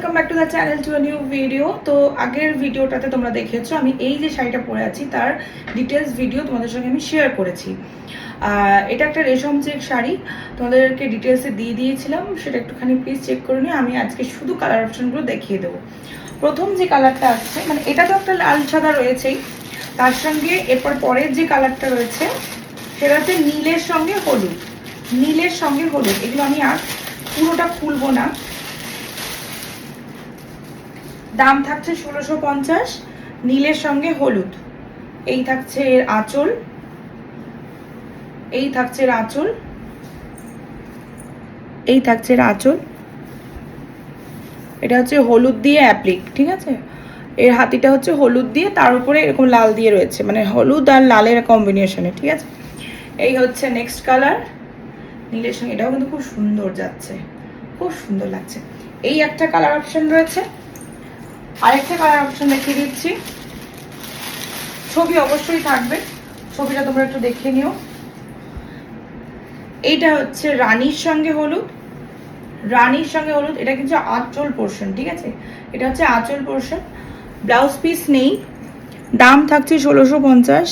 Welcome back to the channel to a new video. তো আগের ভিডিওটাতে তোমরা দেখেছো আমি এই যে শাড়িটা পরে আছি তার ডিটেলস ভিডিও তোমাদের সঙ্গে আমি শেয়ার করেছি। এটা একটা রেশম চেক শাড়ি, তোমাদেরকে ডিটেলসে দিয়ে দিয়েছিলাম, সেটা একটুখানি প্লিজ চেক করে নিয়ে আমি আজকে শুধু কালার অপশনগুলো দেখিয়ে দেবো। প্রথম যে কালারটা আসছে, মানে এটা তো একটা লাল সাদা রয়েছেই, তার সঙ্গে এরপর পরের যে কালারটা রয়েছে সেটা হচ্ছে নীলের সঙ্গে হলুদ। নীলের সঙ্গে হলুদ, এগুলো আমি আর পুরোটা খুলবো না। দাম থাকছে 1650, নীলের সঙ্গে হলুদ। এই থাকছে এর আঁচল, এই থাকছে এর আঁচল, এই থাকছে এর আঁচল। এটা হচ্ছে হলুদ দিয়ে অ্যাপ্লিক, ঠিক আছে। এর হাতিটা হচ্ছে হলুদ দিয়ে, তার উপরে এরকম লাল দিয়ে রয়েছে, মানে হলুদ আর লালের কম্বিনেশনে, ঠিক আছে। এই হচ্ছে নেক্সট কালার নীলের সঙ্গে, এটাও কিন্তু খুব সুন্দর যাচ্ছে, খুব সুন্দর লাগছে। এই একটা কালার অপশন রয়েছে, আরেকটা কালার অপশন দেখিয়ে দিচ্ছি। ছবি অবশ্যই থাকবে, ছবিটা তোমরা একটু দেখে নিও। এইটা হচ্ছে রানীর সঙ্গে হলুদ, রানীর সঙ্গে হলুদ। এটা কিন্তু আঁচল পোর্শন, ঠিক আছে, এটা হচ্ছে আঁচল পোর্শন। ব্লাউজ পিস নেই, দাম থাকছে 1650।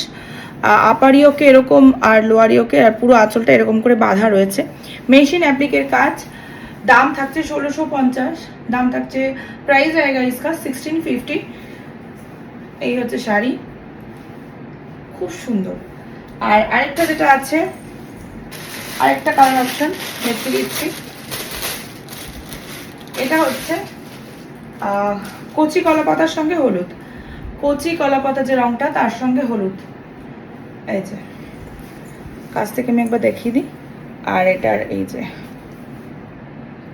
আপারিওকে এরকম আর লোয়ারিওকে আর পুরো আঁচলটা এরকম করে বাঁধা রয়েছে, মেশিন অ্যাপ্লিকের কাজ। দাম থাকছে 1650, দাম থাকছে, প্রাইস আয়েগা ইসকা 1650। এই হচ্ছে শাড়ি, খুব সুন্দর। আর আরেকটা যেটা আছে, আরেকটা কালার অপশন দেখতে দিচ্ছি। এটা হচ্ছে কচি কলা পাতার সঙ্গে হলুদ, কচি কলা পাতা যে রংটা তার সঙ্গে হলুদ। এই যে কাছ থেকে আমি একবার দেখিয়ে দিই। আর এটার এই যে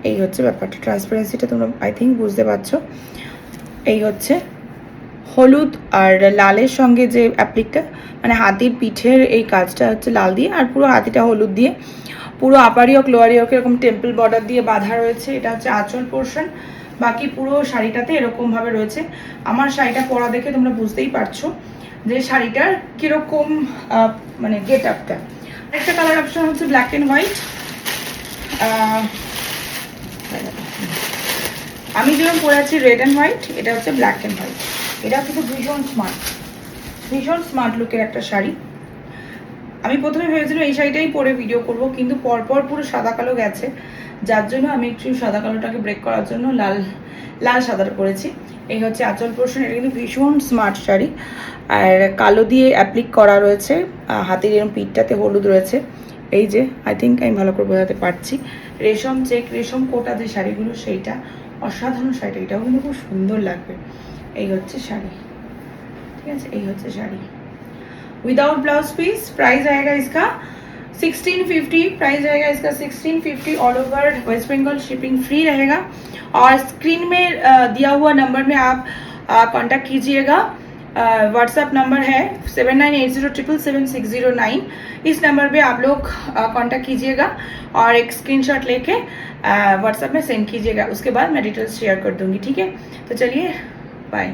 এই হচ্ছে ব্যাপারটা, ট্রান্সপারেন্সিটা তোমরা আই থিঙ্ক বুঝতে পারছো। এই হচ্ছে হলুদ আর লালের সঙ্গে যে অ্যাপ্লিকটা, মানে হাতির পিঠের এই কাজটা হচ্ছে লাল দিয়ে, আর পুরো হাতিটা হলুদ দিয়ে, পুরো আপারিওক লোয়ারিওক এরকম টেম্পল বর্ডার দিয়ে বাঁধা রয়েছে। এটা হচ্ছে আঁচল পোর্শন, বাকি পুরো শাড়িটাতে এরকমভাবে রয়েছে। আমার শাড়িটা পরা দেখে তোমরা বুঝতেই পারছো যে শাড়িটার কীরকম মানে গেট আপটা। একটা কালার অপশন হচ্ছে ব্ল্যাক অ্যান্ড হোয়াইট। আমি যেরকম পরে আছি রেড অ্যান্ড হোয়াইট, এটা হচ্ছে ব্ল্যাক অ্যান্ড হোয়াইট। এটা কিন্তু ভীষণ স্মার্ট, ভীষণ স্মার্ট লুকের একটা শাড়ি। আমি প্রথমে ভেবেছিলাম এই শাড়িটাই পরে ভিডিও করব, কিন্তু পরপর পুরো সাদা কালো গেছে, যার জন্য আমি একটু সাদা কালোটাকে ব্রেক করার জন্য লাল লাল সাদাটা পরেছি। এই হচ্ছে আঁচল পোর্শন, এটা কিন্তু ভীষণ স্মার্ট শাড়ি। আর কালো দিয়ে অ্যাপ্লিক করা রয়েছে, হাতের এরকম পিঠটাতে হলুদ রয়েছে। এই যে আই থিঙ্ক আমি ভালো করে বোঝাতে পারছি। রেশম চেক, রেশম কোটা যে শাড়িগুলো, সেইটা অসাধারণ শাড়িটা, এটাও কিন্তু খুব সুন্দর লাগবে। এই হচ্ছে শাড়ি, ঠিক আছে, এই হচ্ছে sari without blouse piece. Price आएगा इसका 1650, प्राइस आएगा इसका 1650। All over West Bengal shipping free रहेगा। और स्क्रीन में दिया हुआ नंबर में आप कांटेक्ट कीजिएगा। व्हाट्सएप नंबर है 7980777609। इस नंबर पे आप लोग कांटेक्ट कीजिएगा और एक स्क्रीनशॉट लेके व्हाट्सएप में सेंड कीजिएगा। उसके बाद मैं डिटेल्स शेयर कर दूंगी, ठीक है। तो चलिए बाय।